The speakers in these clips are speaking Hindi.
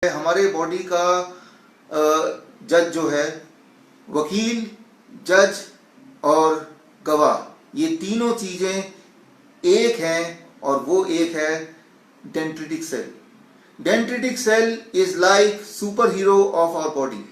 हमारे बॉडी का जज जो है, वकील, जज और गवाह, ये तीनों चीजें एक हैं और वो एक है dendritic cell. Dendritic cell is like super hero of our body.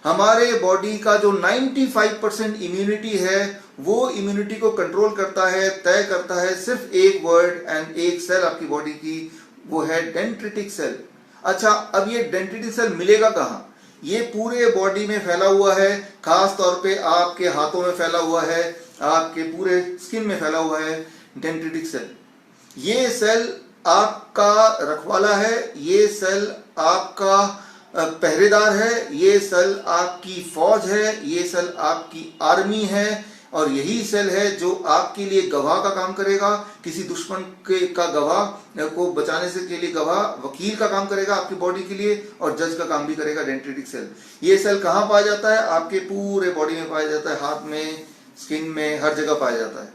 हमारे बॉडी का जो 95% इम्यूनिटी है वो इम्यूनिटी को कंट्रोल करता है, तय करता है सिर्फ एक वर्ड एंड एक सेल आपकी बॉडी की, वो है डेंड्रिटिक सेल। अच्छा, अब ये डेंड्रिटिक सेल मिलेगा कहाँ? ये पूरे बॉडी में फैला हुआ है, खास तौर पे आपके हाथों में फैला हुआ है, आपके पूरे स्किन में फैला हुआ है डेंड्रिटिक सेल। ये सेल आपका रखवाला है, ये सेल आपका पहरेदार है, ये सेल आपकी फौज है, ये सेल आपकी आर्मी है, और यही सेल है जो आपके लिए गवाह का काम करेगा, किसी दुश्मन का गवाह को बचाने से के लिए गवाह, वकील का काम करेगा आपकी बॉडी के लिए, और जज का काम भी करेगा डेंड्रिटिक सेल। ये सेल कहाँ पाया जाता है? आपके पूरे बॉडी में पाया जाता है, हाथ में, स्किन में, हर जगह पाया जाता है।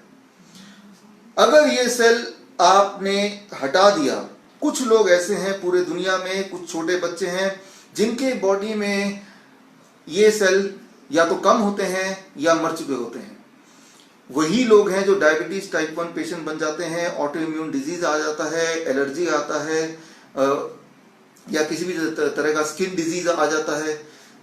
अगर ये सेल आपने हटा दिया, कुछ लोग ऐसे हैं पूरे दुनिया में, कुछ छोटे बच्चे हैं जिनके बॉडी में ये सेल या तो कम होते हैं या मर चुके होते हैं। वही लोग हैं जो डायबिटीज टाइप 1 पेशेंट बन जाते हैं, ऑटो इम्यून डिजीज आ जाता है, एलर्जी आता है, या किसी भी तरह का स्किन डिजीज आ जाता है।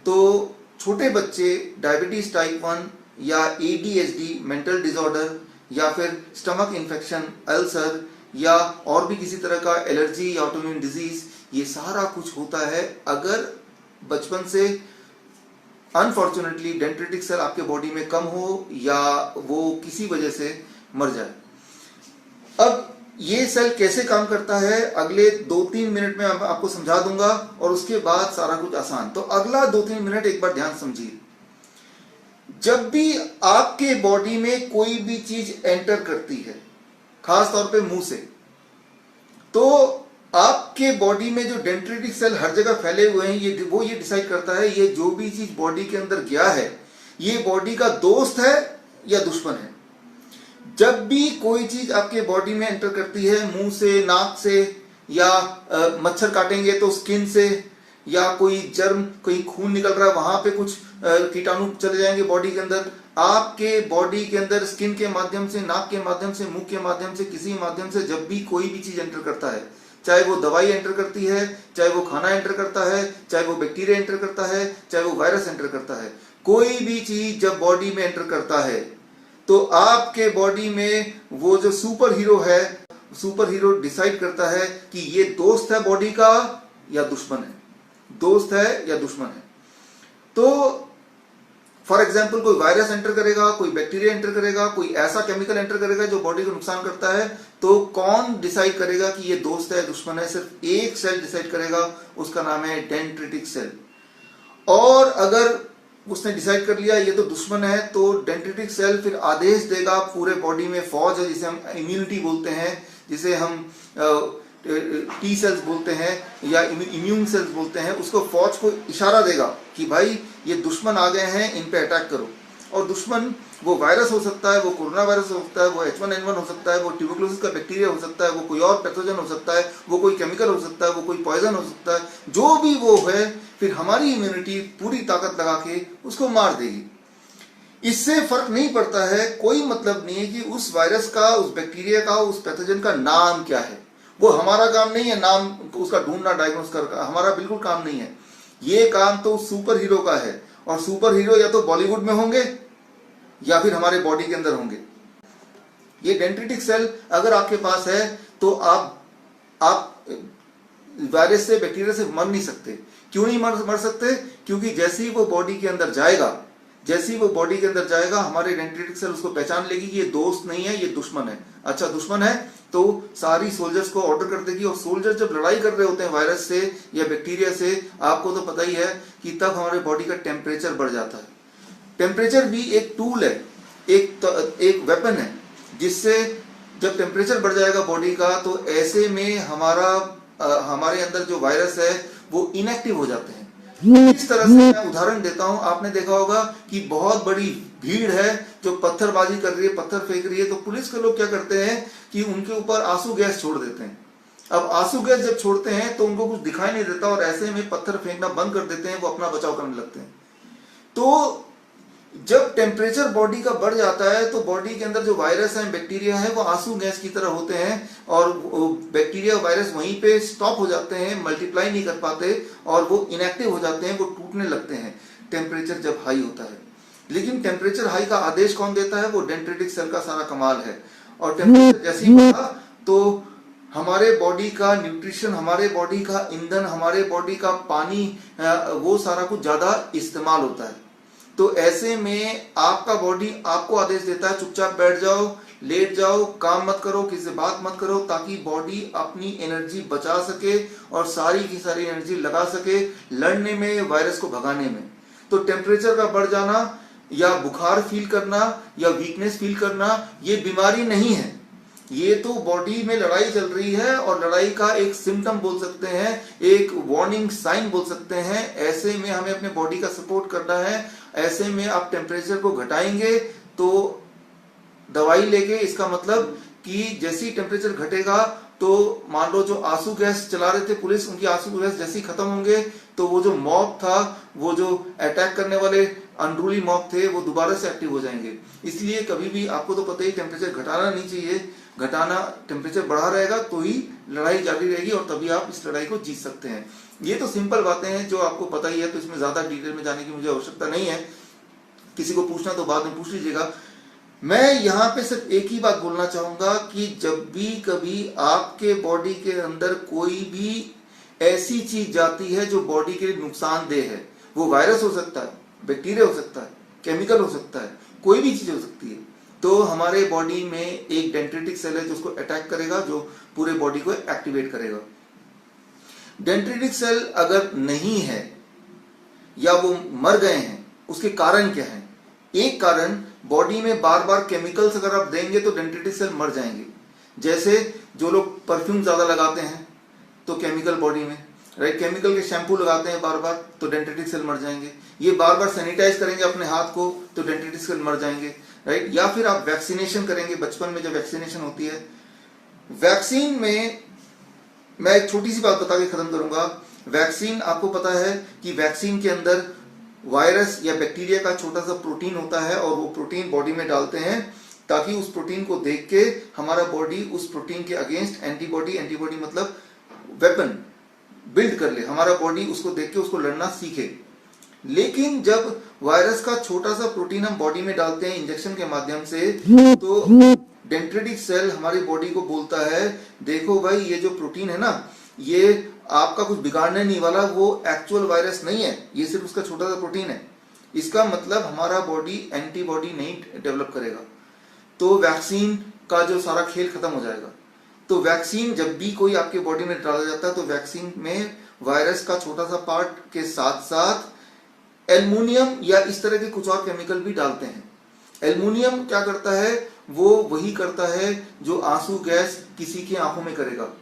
तो छोटे बच्चे डायबिटीज टाइप 1 या ADHD मेंटल डिसऑर्डर या फिर स्टमक इन्फेक्शन, अल्सर या और भी किसी तरह का एलर्जी या ऑटो इम्यून डिजीज, ये सारा कुछ होता है अगर बचपन से अनफॉर्चुनेटली डेंड्रिटिक सेल आपके बॉडी में कम हो या वो किसी वजह से मर जाए। अब ये सेल कैसे काम करता है अगले 2-3 मिनट में आपको समझा दूंगा, और उसके बाद सारा कुछ आसान। तो अगला 2-3 मिनट एक बार ध्यान समझिए। जब भी आपके बॉडी में कोई भी चीज एंटर करती है, खास तौर पे मुंह से, तो आपके बॉडी में जो डेंड्रिटिक सेल हर जगह फैले हुए हैं, ये डिसाइड करता है ये जो भी चीज बॉडी के अंदर गया है ये बॉडी का दोस्त है या दुश्मन है। जब भी कोई चीज आपके बॉडी में एंटर करती है, मुंह से, नाक से, या मच्छर काटेंगे तो स्किन से, या कोई जर्म, कोई खून निकल रहा है वहां पे कुछ कीटाणु चले जाएंगे बॉडी के अंदर, आपके बॉडी के अंदर स्किन के माध्यम से, नाक के माध्यम से, मुंह के माध्यम से, किसी माध्यम से जब भी कोई भी चीज एंटर करता है, चाहे वो दवाई एंटर करती है, चाहे वो खाना एंटर करता है, चाहे वो बैक्टीरिया एंटर करता है, चाहे वो वायरस एंटर करता है, कोई भी चीज जब बॉडी में एंटर करता है तो आपके बॉडी में वो जो सुपर हीरो है, सुपर हीरो डिसाइड करता है कि ये दोस्त है बॉडी का या दुश्मन है, दोस्त है या दुश्मन है। तो फॉर एग्जाम्पल कोई वायरस एंटर करेगा, कोई बैक्टीरिया एंटर करेगा, कोई ऐसा केमिकल एंटर करेगा जो बॉडी को नुकसान करता है, तो कौन डिसाइड करेगा कि ये दोस्त है दुश्मन है? सिर्फ एक सेल डिसाइड करेगा, उसका नाम है डेंड्रिटिक सेल। और अगर उसने डिसाइड कर लिया ये तो दुश्मन है, तो डेंड्रिटिक सेल फिर आदेश देगा पूरे बॉडी में, फौज है जिसे हम इम्यूनिटी बोलते हैं, जिसे हम टी सेल्स बोलते हैं या इम्यून सेल्स बोलते हैं, उसको फौज को इशारा देगा कि भाई ये दुश्मन आ गए हैं, इन पे अटैक करो। और दुश्मन वो वायरस हो सकता है, वो कोरोना वायरस हो सकता है, वो H1N1 हो सकता है, वो ट्यूबरकुलोसिस का बैक्टीरिया हो सकता है, वो कोई और पैथोजन हो सकता है, वो कोई केमिकल हो सकता है, वो कोई पॉइजन हो सकता है, जो भी वो है, फिर हमारी इम्यूनिटी पूरी ताकत लगा के उसको मार देगी। इससे फर्क नहीं पड़ता है, कोई मतलब नहीं है कि उस वायरस का, उस बैक्टीरिया का, उस पैथोजन का नाम क्या है। वो हमारा काम नहीं है नाम उसका ढूंढना, डायग्नोस करना, हमारा बिल्कुल काम नहीं है। ये काम तो सुपर हीरो का है, और सुपर हीरो या तो बॉलीवुड में होंगे या फिर हमारे बॉडी के अंदर होंगे। ये डेंड्रिटिक सेल अगर आपके पास है तो आप वायरस से, बैक्टीरिया से मर नहीं सकते। क्यों नहीं मर सकते? क्योंकि जैसे ही वो बॉडी के अंदर जाएगा, जैसे ही वो बॉडी के अंदर जाएगा, हमारे डेंड्रिटिक सेल उसको पहचान लेगी कि ये दोस्त नहीं है, ये दुश्मन है। अच्छा, दुश्मन है तो सारी सोल्जर्स को ऑर्डर कर देगी, और सोल्जर जब लड़ाई कर रहे होते हैं वायरस से या बैक्टीरिया से, आपको तो पता ही है कि तब हमारे बॉडी का टेम्परेचर बढ़ जाता है। टेम्परेचर भी एक टूल है, एक वेपन है, जिससे जब टेम्परेचर बढ़ जाएगा बॉडी का, तो ऐसे में हमारे अंदर जो वायरस है वो इनएक्टिव हो जाते हैं। इस तरह से मैं उदाहरण देता हूं, आपने देखा होगा कि बहुत बड़ी भीड़ है जो पत्थरबाजी कर रही है, पत्थर फेंक रही है, तो पुलिस के लोग क्या करते हैं कि उनके ऊपर आंसू गैस छोड़ देते हैं। अब आंसू गैस जब छोड़ते हैं तो उनको कुछ दिखाई नहीं देता और ऐसे में पत्थर फेंकना बंद कर देते हैं, वो अपना बचाव करने लगते हैं। तो जब टेम्परेचर बॉडी का बढ़ जाता है तो बॉडी के अंदर जो वायरस है, बैक्टीरिया है, वो आंसू गैस की तरह होते हैं और बैक्टीरिया वायरस वहीं पे स्टॉप हो जाते हैं, मल्टीप्लाई नहीं कर पाते और वो इनएक्टिव हो जाते हैं, वो टूटने लगते हैं टेम्परेचर जब हाई होता है। लेकिन टेम्परेचर हाई का आदेश कौन देता है? वो डेंड्रिटिक सेल का सारा कमाल है। और टेम्परेचर जैसे ही बढ़ा तो हमारे बॉडी का न्यूट्रिशन, हमारे बॉडी का ईंधन, हमारे बॉडी का पानी, वो सारा कुछ ज्यादा इस्तेमाल होता है। तो ऐसे में आपका बॉडी आपको आदेश देता है चुपचाप बैठ जाओ, लेट जाओ, काम मत करो, किसी से बात मत करो, ताकि बॉडी अपनी एनर्जी बचा सके और सारी की सारी एनर्जी लगा सके लड़ने में, वायरस को भगाने में। तो टेम्परेचर का बढ़ जाना या बुखार फील करना या वीकनेस फील करना ये बीमारी नहीं है, ये तो बॉडी में लड़ाई चल रही है और लड़ाई का एक सिम्टम बोल सकते हैं, एक वार्निंग साइन बोल सकते हैं। ऐसे में हमें अपने बॉडी का सपोर्ट करना है। ऐसे में आप टेम्परेचर को घटाएंगे तो दवाई लेके, इसका मतलब कि जैसे ही टेम्परेचर घटेगा तो मान लो जो आंसू गैस चला रहे थे पुलिस, उनकी आंसू गैस जैसे ही खत्म होंगे तो वो जो मॉब था, वो जो अटैक करने वाले अनरूली मॉब थे, वो दोबारा से एक्टिव हो जाएंगे। इसलिए कभी भी आपको तो पता ही टेम्परेचर घटाना नहीं चाहिए, घटाना, टेम्परेचर बढ़ा रहेगा तो ही लड़ाई जारी रहेगी और तभी आप इस लड़ाई को जीत सकते हैं। ये तो सिंपल बातें हैं जो आपको पता ही है, तो इसमें ज्यादा डिटेल में जाने की मुझे आवश्यकता नहीं है। किसी को पूछना तो बाद में पूछ लीजिएगा। मैं यहाँ पे सिर्फ एक ही बात बोलना चाहूंगा कि जब भी कभी आपके बॉडी के अंदर कोई भी ऐसी चीज जाती है जो बॉडी के लिए नुकसानदेह है, वो वायरस हो सकता है, बैक्टीरिया हो सकता है, केमिकल हो सकता है, कोई भी चीज हो सकती है, तो हमारे बॉडी में एक डेंड्रिटिक सेल है जो उसको अटैक करेगा, जो पूरे बॉडी को एक्टिवेट करेगा। डेंड्रिटिक सेल अगर नहीं है या वो मर गए हैं, उसके कारण क्या है? एक कारण, बॉडी में बार बार केमिकल्स अगर आप देंगे तो डेंड्रिटिक सेल मर जाएंगे। जैसे जो लोग परफ्यूम ज्यादा लगाते हैं तो केमिकल बॉडी में, राइट, केमिकल के शैम्पू लगाते हैं बार बार तो डेंड्रिटिक सेल मर जाएंगे। ये बार बार सैनिटाइज करेंगे अपने हाथ को तो डेंड्रिटिक सेल मर जाएंगे, राइट। या फिर आप वैक्सीनेशन करेंगे, बचपन में जब वैक्सीनेशन होती है, वैक्सीन में मैं एक छोटी सी बात बता के खत्म करूंगा। वैक्सीन, आपको पता है कि वैक्सीन के अंदर वायरस या बैक्टीरिया का छोटा सा प्रोटीन होता है और वो प्रोटीन बॉडी में डालते हैं ताकि उस प्रोटीन को देख के हमारा बॉडी उस प्रोटीन के अगेंस्ट एंटीबॉडी मतलब वेपन बिल्ड कर ले, हमारा बॉडी उसको देख के उसको लड़ना सीखे। लेकिन जब वायरस का छोटा सा प्रोटीन हम बॉडी में डालते हैं इंजेक्शन के माध्यम से, तो डेंड्रिटिक सेल हमारी बॉडी को बोलता है, देखो भाई ये जो प्रोटीन है ना, ये आपका कुछ बिगाड़ने नहीं वाला, वो एक्चुअल वायरस नहीं है, ये सिर्फ उसका छोटा सा प्रोटीन है। इसका मतलब हमारा बॉडी एंटीबॉडी नहीं डेवलप करेगा, तो वैक्सीन का जो सारा खेल खत्म हो जाएगा। तो वैक्सीन जब भी कोई आपके बॉडी में डाला जाता है तो वैक्सीन में वायरस का छोटा सा पार्ट के साथ साथ एल्युमिनियम या इस तरह के कुछ और केमिकल भी डालते हैं। एल्युमिनियम क्या करता है? वो वही करता है जो आंसू गैस किसी की आंखों में करेगा।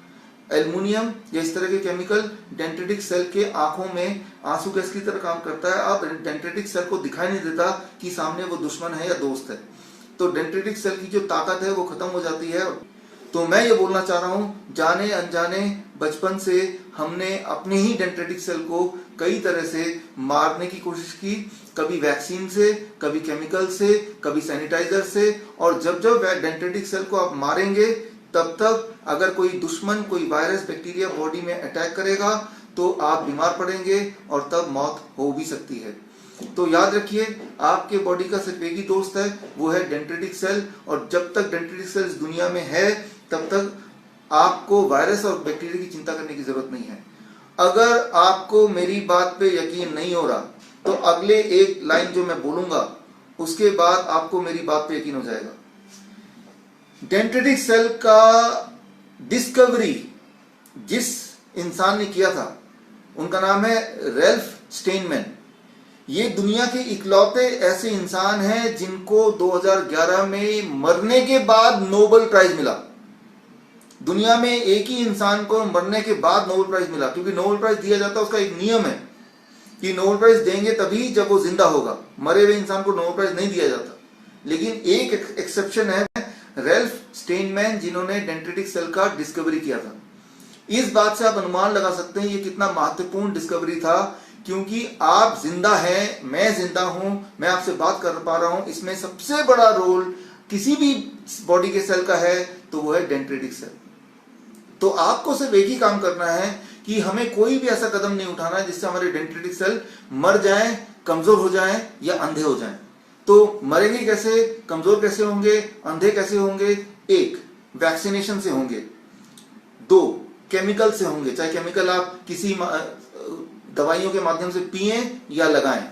एल्युमिनियम या इस तरह के केमिकल डेंड्रिटिक सेल के आंखों में आंसू गैस की तरह काम करता है। अब डेंड्रिटिक सेल को दिखाई नहीं देता कि सामने वो दुश्मन है या दोस्त है, तो डेंड्रिटिक सेल की जो ताकत है वो खत्म हो जाती है। तो मैं ये बोलना चाह रहा हूं, जाने अनजाने बचपन से हमने अपने ही डेंड्रिटिक सेल को कई तरह से मारने की कोशिश की, कभी वैक्सीन से, कभी केमिकल से, कभी सैनिटाइजर से। और जब जब डेंड्रिटिक सेल को आप मारेंगे तब तक अगर कोई दुश्मन, कोई वायरस, बैक्टीरिया बॉडी में अटैक करेगा तो आप बीमार पड़ेंगे और तब मौत हो भी सकती है। तो याद रखिए, आपके बॉडी का सिर्फ एक ही दोस्त है, वो है डेंड्रिटिक सेल। और जब तक डेंड्रिटिक सेल इस दुनिया में है तब तक आपको वायरस और बैक्टीरिया की चिंता करने की जरूरत नहीं है। अगर आपको मेरी बात पे यकीन नहीं हो रहा तो अगले एक लाइन जो मैं बोलूंगा उसके बाद आपको मेरी बात पे यकीन हो जाएगा। डेंड्रिटिक सेल का डिस्कवरी जिस इंसान ने किया था उनका नाम है रैल्फ स्टेनमैन। ये दुनिया के इकलौते ऐसे इंसान हैं जिनको 2011 में मरने के बाद नोबेल प्राइज मिला। दुनिया में एक ही इंसान को मरने के बाद नोबेल प्राइज मिला, क्योंकि नोबेल प्राइज दिया जाता है, उसका एक नियम है कि नोबेल प्राइज देंगे तभी जब वो जिंदा होगा, मरे हुए इंसान को नोबेल प्राइज नहीं दिया जाता। लेकिन एक एक्सेप्शन है, रैल्फ स्टेनमैन, जिन्होंने डेंड्रिटिक सेल का डिस्कवरी किया था। इस बात से आप अनुमान लगा सकते हैं ये कितना महत्वपूर्ण डिस्कवरी था, क्योंकि आप जिंदा हैं, मैं जिंदा हूं, मैं आपसे बात कर पा रहा हूं, इसमें सबसे बड़ा रोल किसी भी बॉडी के सेल का है तो वो है डेंड्रिटिक सेल। तो आपको सिर्फ एक ही काम करना है कि हमें कोई भी ऐसा कदम नहीं उठाना है जिससे हमारे डेंड्रिटिक सेल मर जाएं, कमजोर हो जाएं या अंधे हो जाएं। तो मरेंगे कैसे, कमजोर कैसे होंगे, अंधे कैसे होंगे? एक, वैक्सीनेशन से होंगे। दो, केमिकल से होंगे, चाहे केमिकल आप किसी दवाइयों के माध्यम से पिएं या लगाएं।